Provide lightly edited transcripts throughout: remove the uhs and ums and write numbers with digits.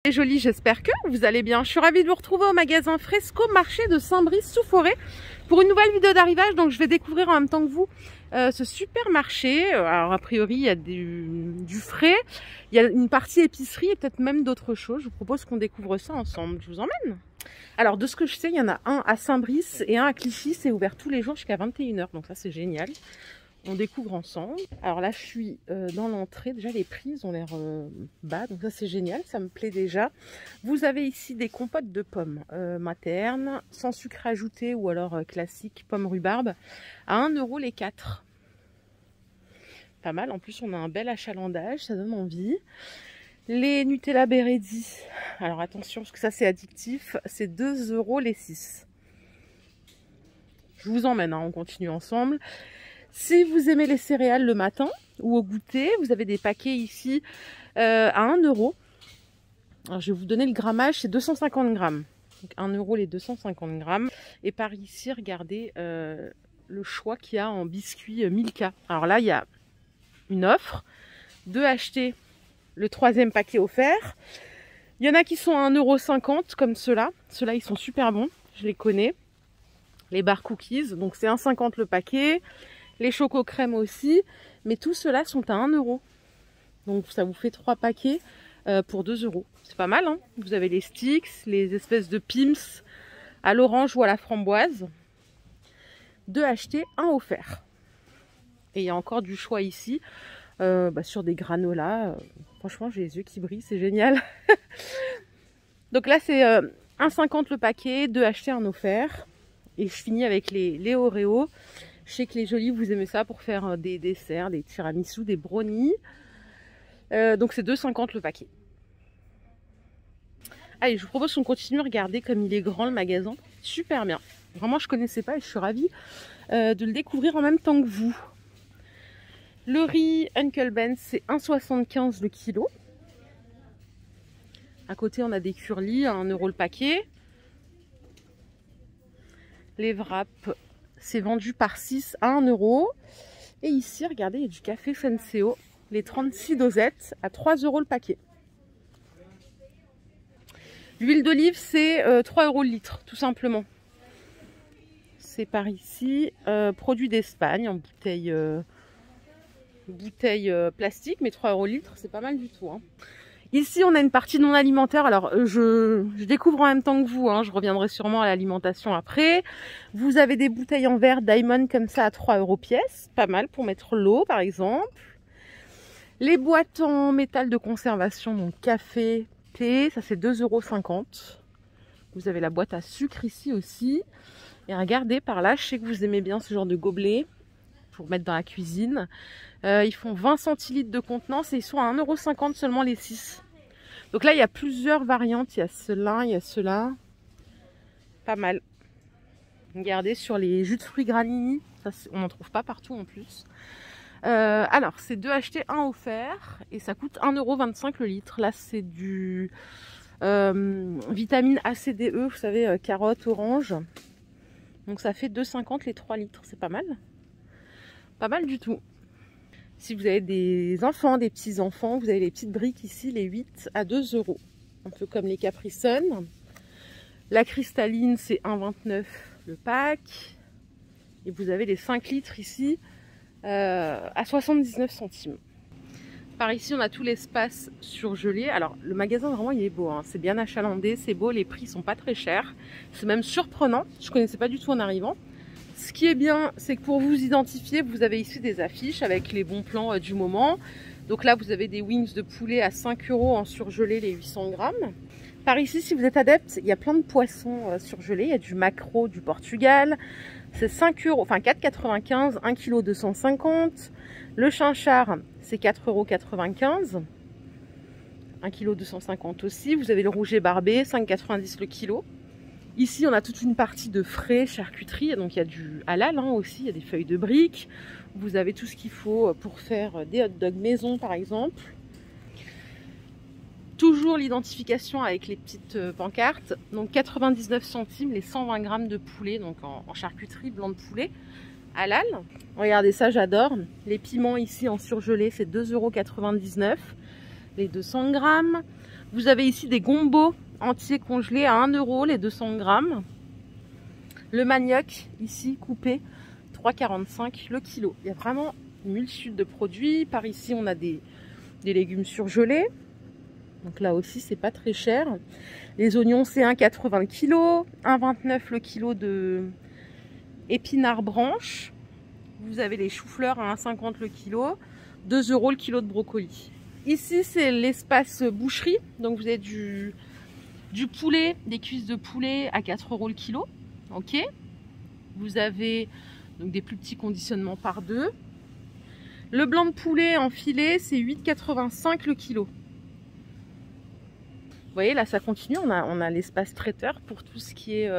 Et joli, j'espère que vous allez bien. Je suis ravie de vous retrouver au magasin Fresco Marché de Saint-Brice-sous-Forêt pour une nouvelle vidéo d'arrivage. Donc je vais découvrir en même temps que vous ce super marché. Alors a priori il y a du frais, il y a une partie épicerie et peut-être même d'autres choses. Je vous propose qu'on découvre ça ensemble. Je vous emmène. Alors de ce que je sais, il y en a un à Saint-Brice et un à Clichy. C'est ouvert tous les jours jusqu'à 21 h. Donc ça c'est génial. On découvre ensemble. Alors là, je suis dans l'entrée. Déjà, les prix ont l'air bas. Donc ça, c'est génial. Ça me plaît déjà. Vous avez ici des compotes de pommes maternes, sans sucre ajouté ou alors classique, pommes rhubarbe, à 1 € les 4. Pas mal. En plus, on a un bel achalandage. Ça donne envie. Les Nutella Beredi. Alors attention, parce que ça, c'est addictif. C'est 2 € les 6. Je vous emmène. Hein, on continue ensemble. Si vous aimez les céréales le matin ou au goûter, vous avez des paquets ici à 1 €. Alors, je vais vous donner le grammage, c'est 250 grammes. Donc 1 € les 250 grammes. Et par ici, regardez le choix qu'il y a en biscuits Milka. Alors là, il y a une offre de acheter le 3e paquet offert. Il y en a qui sont à 1,50 € comme ceux-là. Ceux-là, ils sont super bons, je les connais. Les bar cookies, donc c'est 1,50 € le paquet. Les choco crème aussi, mais tous ceux-là sont à 1 €. Donc ça vous fait 3 paquets pour 2 €. C'est pas mal, hein. Vous avez les sticks, les espèces de Pim's à l'orange ou à la framboise. 2 achetés, 1 offert. Et il y a encore du choix ici sur des granolas. Franchement, j'ai les yeux qui brillent, c'est génial. Donc là, c'est 1,50 € le paquet, 2 achetés, 1 offert. Et je finis avec les Oreos. Je sais que les jolis, vous aimez ça pour faire des desserts, des tiramisu, des brownies. Donc c'est 2,50 € le paquet. Allez, je vous propose qu'on continue. Regardez comme il est grand le magasin. Super bien. Vraiment, je ne connaissais pas et je suis ravie de le découvrir en même temps que vous. Le riz Uncle Ben, c'est 1,75 € le kilo. À côté, on a des curlis à 1 € le paquet. Les wraps, c'est vendu par 6 à 1 €. Et ici, regardez, il y a du café Senseo. Les 36 dosettes à 3 € le paquet. L'huile d'olive, c'est 3 € le litre, tout simplement. C'est par ici. Produit d'Espagne en bouteille plastique, mais 3 € le litre, c'est pas mal du tout. Hein. Ici, on a une partie non alimentaire. Alors, je découvre en même temps que vous. Hein. Je reviendrai sûrement à l'alimentation après. Vous avez des bouteilles en verre Diamond comme ça à 3 € pièce. Pas mal pour mettre l'eau, par exemple. Les boîtes en métal de conservation, donc café, thé, ça c'est 2,50 €. Vous avez la boîte à sucre ici aussi. Et regardez par là, je sais que vous aimez bien ce genre de gobelet pour mettre dans la cuisine. Ils font 20 centilitres de contenance et ils sont à 1,50 € seulement les 6. Donc là, il y a plusieurs variantes. Il y a ceux-là, il y a ceux-là. Pas mal. Regardez sur les jus de fruits Granini. Ça, on n'en trouve pas partout en plus. Alors, c'est 2 achetés, 1 offert. Et ça coûte 1,25 € le litre. Là, c'est du vitamine A, C, D, E. Vous savez, carotte, orange. Donc ça fait 2,50 € les 3 litres. C'est pas mal. Pas mal du tout. Si vous avez des enfants, des petits-enfants, vous avez les petites briques ici, les 8 à 2 €. Un peu comme les Capri Sun. La cristalline, c'est 1,29 € le pack. Et vous avez les 5 litres ici à 79 centimes. Par ici, on a tout l'espace surgelé. Alors, le magasin, vraiment, il est beau. Hein. C'est bien achalandé, c'est beau. Les prix sont pas très chers. C'est même surprenant. Je ne connaissais pas du tout en arrivant. Ce qui est bien, c'est que pour vous identifier, vous avez ici des affiches avec les bons plans du moment. Donc là, vous avez des wings de poulet à 5 € en surgelé, les 800 grammes. Par ici, si vous êtes adepte, il y a plein de poissons surgelés. Il y a du maquereau du Portugal. C'est 5 €, enfin 4,95 €, 1 kg 250. Le chinchard, c'est 4,95 €. 1 kg 250 aussi. Vous avez le rouget barbé, 5,90 € le kilo. Ici, on a toute une partie de frais, charcuterie. Donc, il y a du halal hein, aussi. Il y a des feuilles de briques. Vous avez tout ce qu'il faut pour faire des hot dogs maison, par exemple. Toujours l'identification avec les petites pancartes. Donc, 99 centimes les 120 grammes de poulet. Donc, en charcuterie, blanc de poulet. Halal. Regardez ça, j'adore. Les piments ici en surgelé, c'est 2,99 € les 200 grammes. Vous avez ici des gombos entiers congelés à 1 € les 200 grammes. Le manioc, ici, coupé, 3,45 le kilo. Il y a vraiment une multitude de produits. Par ici, on a des légumes surgelés. Donc là aussi, c'est pas très cher. Les oignons, c'est 1,80 le kilo. 1,29 le kilo de épinards branches. Vous avez les choux-fleurs à 1,50 le kilo. 2 € le kilo de brocoli. Ici, c'est l'espace boucherie. Donc, vous avez du poulet, des cuisses de poulet à 4 € le kilo. Ok. Vous avez donc des plus petits conditionnements par deux. Le blanc de poulet en filet, c'est 8,85 le kilo. Vous voyez, là, ça continue. On a l'espace traiteur pour tout ce qui est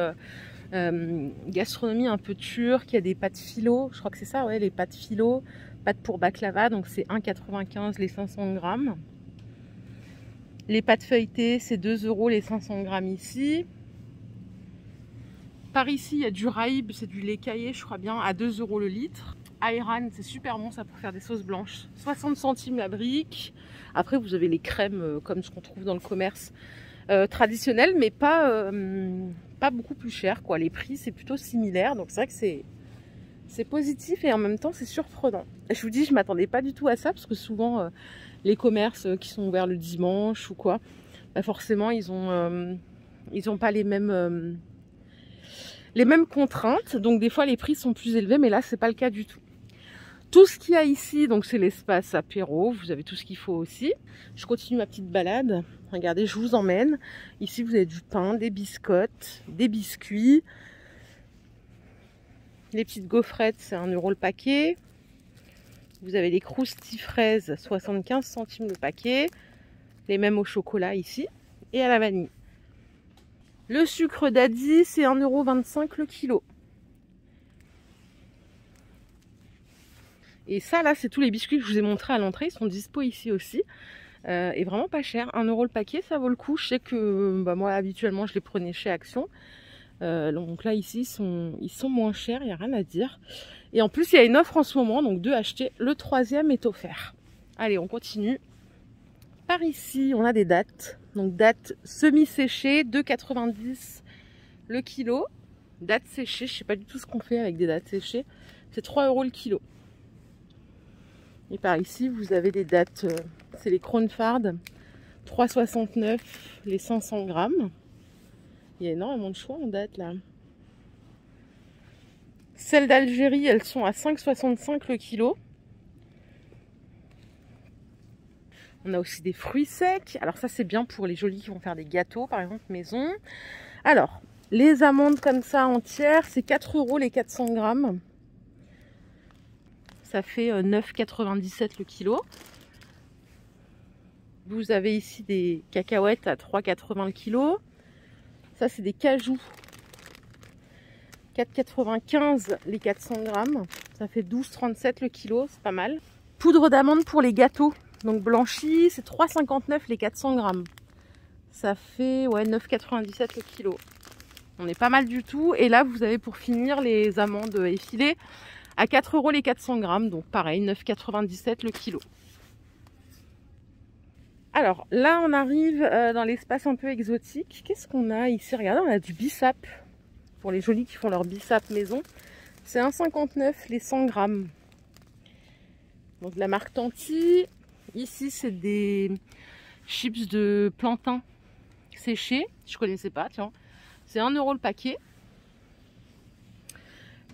gastronomie un peu turque. Il y a des pâtes philo. Je crois que c'est ça, ouais, les pâtes philo. Pâtes pour baklava, donc c'est 1,95 les 500 grammes. Les pâtes feuilletées, c'est 2 € les 500 grammes ici. Par ici, il y a du raïb, c'est du lait caillé, je crois bien, à 2 € le litre. Ayran, c'est super bon ça pour faire des sauces blanches. 60 centimes la brique. Après, vous avez les crèmes comme ce qu'on trouve dans le commerce traditionnel, mais pas beaucoup plus cher, quoi. Les prix, c'est plutôt similaire, donc c'est vrai que c'est positif et en même temps c'est surprenant. Je vous dis, je m'attendais pas du tout à ça parce que souvent les commerces qui sont ouverts le dimanche ou quoi, bah forcément ils ont pas les mêmes contraintes, donc des fois les prix sont plus élevés, mais là c'est pas le cas du tout. Tout ce qu'il y a ici, donc c'est l'espace apéro, vous avez tout ce qu'il faut aussi. Je continue ma petite balade. Regardez, je vous emmène. Ici vous avez du pain, des biscottes, des biscuits. Les petites gaufrettes, c'est 1 € le paquet. Vous avez les croustilles fraises, 75 centimes le paquet. Les mêmes au chocolat ici. Et à la vanille. Le sucre daddy, c'est 1,25 € le kilo. Et ça, là, c'est tous les biscuits que je vous ai montrés à l'entrée. Ils sont dispo ici aussi. Et vraiment pas cher. 1 € le paquet, ça vaut le coup. Je sais que moi, habituellement, je les prenais chez Action. Donc là ici ils sont moins chers, il n'y a rien à dire. Et en plus il y a une offre en ce moment, donc 2 achetés, le 3e est offert. Allez, on continue. Par ici on a des dattes, donc dattes semi-séchées, 2,90 le kilo. Dattes séchées, je sais pas du tout ce qu'on fait avec des dattes séchées, c'est 3 € le kilo. Et par ici vous avez des dattes, c'est les Kronfard, 3,69 les 500 grammes. Il y a énormément de choix en date là. Celles d'Algérie, elles sont à 5,65 le kilo. On a aussi des fruits secs. Alors ça c'est bien pour les jolis qui vont faire des gâteaux par exemple maison. Alors les amandes comme ça entières, c'est 4 € les 400 grammes. Ça fait 9,97 le kilo. Vous avez ici des cacahuètes à 3,80 le kilo. Ça, c'est des cajous. 4,95 les 400 grammes. Ça fait 12,37 le kilo, c'est pas mal. Poudre d'amande pour les gâteaux. Donc blanchi, c'est 3,59 les 400 grammes. Ça fait 9,97 le kilo. On est pas mal du tout. Et là, vous avez pour finir les amandes effilées à 4 € les 400 grammes. Donc pareil, 9,97 le kilo. Alors là on arrive dans l'espace un peu exotique. Qu'est-ce qu'on a ici? Regardez, on a du bissap. Pour les jolis qui font leur bissap maison. C'est 1,59 les 100 grammes. Donc de la marque Tanti. Ici c'est des chips de plantain séchés. Je connaissais pas, tiens. C'est 1 € le paquet.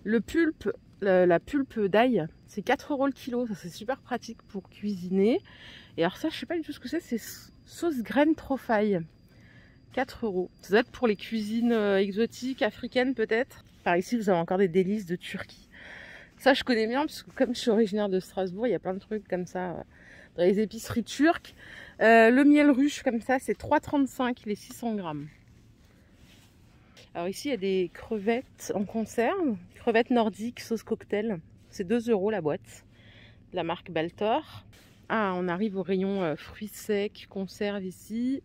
Le pulpe, la pulpe d'ail, c'est 4 € le kilo. Ça c'est super pratique pour cuisiner. Et alors ça, je sais pas du tout ce que c'est sauce graine trofaille. 4 €. Ça doit être pour les cuisines exotiques, africaines peut-être. Par ici, vous avez encore des délices de Turquie. Ça, je connais bien, parce que comme je suis originaire de Strasbourg, il y a plein de trucs comme ça dans les épiceries turques. Le miel ruche, comme ça, c'est 3,35 les 600 grammes. Alors ici, il y a des crevettes en conserve. Crevettes nordiques, sauce cocktail. C'est 2 € la boîte. De la marque Baltor. Ah, on arrive au rayon fruits secs, conserve ici.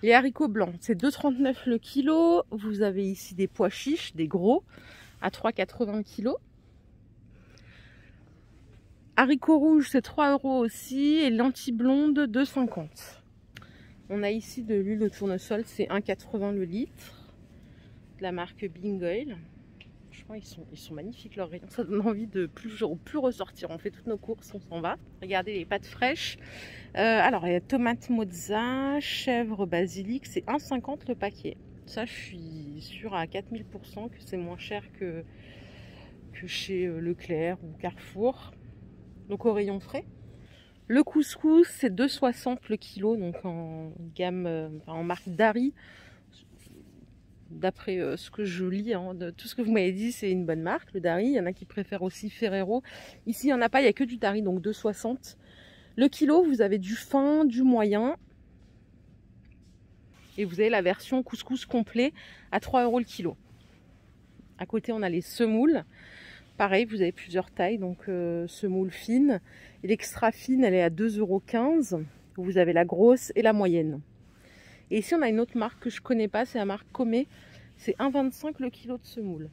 Les haricots blancs, c'est 2,39 le kilo. Vous avez ici des pois chiches, des gros, à 3,80 kg. Haricots rouges, c'est 3 € aussi. Et lentilles blondes, 2,50. On a ici de l'huile de tournesol, c'est 1,80 le litre, de la marque Bingoil. Franchement, ils sont magnifiques leurs rayons, ça donne envie de plus ressortir. On fait toutes nos courses, on s'en va. Regardez les pâtes fraîches. Alors, il y a tomate mozza, chèvre, basilic, c'est 1,50 le paquet. Ça, je suis sûre à 4000% que c'est moins cher que chez Leclerc ou Carrefour. Donc au rayon frais. Le couscous, c'est 2,60 le kilo, donc en gamme, en marque Dari. D'après ce que je lis, hein, de tout ce que vous m'avez dit, c'est une bonne marque, le Dari. Il y en a qui préfèrent aussi Ferrero. Ici, il n'y en a pas, il n'y a que du Dari, donc 2,60 le kilo. Vous avez du fin, du moyen. Et vous avez la version couscous complet à 3 € le kilo. À côté, on a les semoules. Pareil, vous avez plusieurs tailles, donc semoule fine. Et l'extra fine, elle est à 2,15 €. Vous avez la grosse et la moyenne. Et ici, on a une autre marque que je ne connais pas, c'est la marque Comé. C'est 1,25 € le kilo de semoule.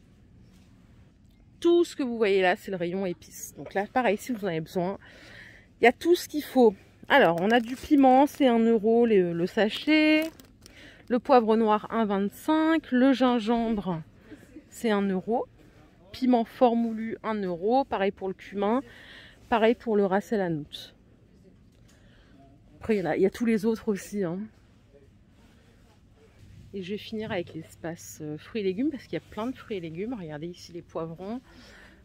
Tout ce que vous voyez là, c'est le rayon épices. Donc là, pareil, si vous en avez besoin, il y a tout ce qu'il faut. Alors, on a du piment, c'est 1 € le sachet. Le poivre noir, 1,25 €. Le gingembre, c'est 1 €. Piment fort moulu, 1 €. Pareil pour le cumin. Pareil pour le ras el hanout. Après, il y a tous les autres aussi, hein. Et je vais finir avec l'espace fruits et légumes parce qu'il y a plein de fruits et légumes. Regardez ici les poivrons.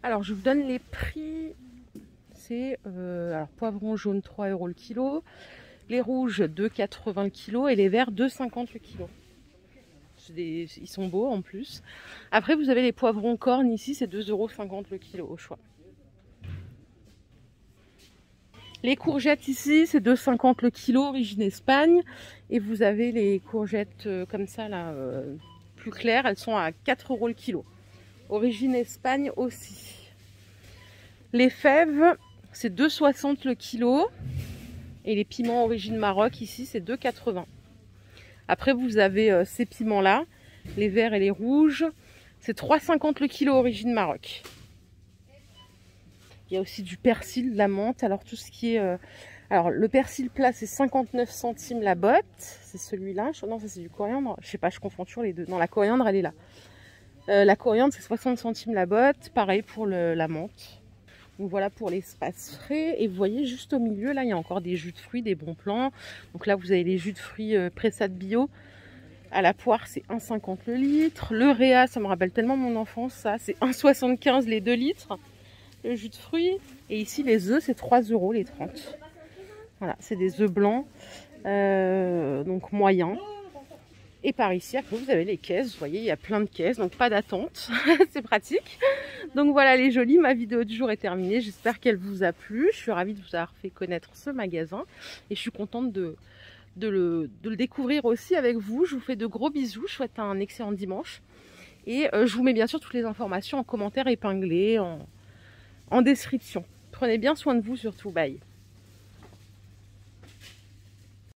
Alors, je vous donne les prix. C'est alors poivrons jaunes, 3 € le kilo. Les rouges, 2,80 le kilo. Et les verts, 2,50 le kilo. Ils sont beaux en plus. Après, vous avez les poivrons cornes ici, c'est 2,50 € le kilo au choix. Les courgettes ici, c'est 2,50 le kilo, origine Espagne. Et vous avez les courgettes comme ça, là, plus claires, elles sont à 4 € le kilo. Origine Espagne aussi. Les fèves, c'est 2,60 le kilo. Et les piments origine Maroc, ici, c'est 2,80. Après, vous avez ces piments-là, les verts et les rouges. C'est 3,50 le kilo, origine Maroc. Il y a aussi du persil, de la menthe. Alors, tout ce qui est... alors, le persil plat, c'est 59 centimes la botte. C'est celui-là. Non, ça, c'est du coriandre. Je sais pas, je confonds toujours les deux. Non, la coriandre, elle est là. La coriandre, c'est 60 centimes la botte. Pareil pour la menthe. Donc, voilà pour l'espace frais. Et vous voyez, juste au milieu, là, il y a encore des jus de fruits, des bons plans. Donc là, vous avez les jus de fruits Pressade Bio. À la poire, c'est 1,50 le litre. Le Réa, ça me rappelle tellement mon enfance, ça. C'est 1,75 les 2 litres. Le jus de fruits. Et ici, les œufs, c'est 3 € les 30. Voilà, c'est des œufs blancs. Donc moyens. Et par ici, après, vous avez les caisses. Vous voyez, il y a plein de caisses. Donc pas d'attente. C'est pratique. Donc voilà les jolis. Ma vidéo du jour est terminée. J'espère qu'elle vous a plu. Je suis ravie de vous avoir fait connaître ce magasin. Et je suis contente de le découvrir aussi avec vous. Je vous fais de gros bisous. Je vous souhaite un excellent dimanche. Et je vous mets bien sûr toutes les informations en commentaire épinglé, en description. Prenez bien soin de vous surtout. Bye.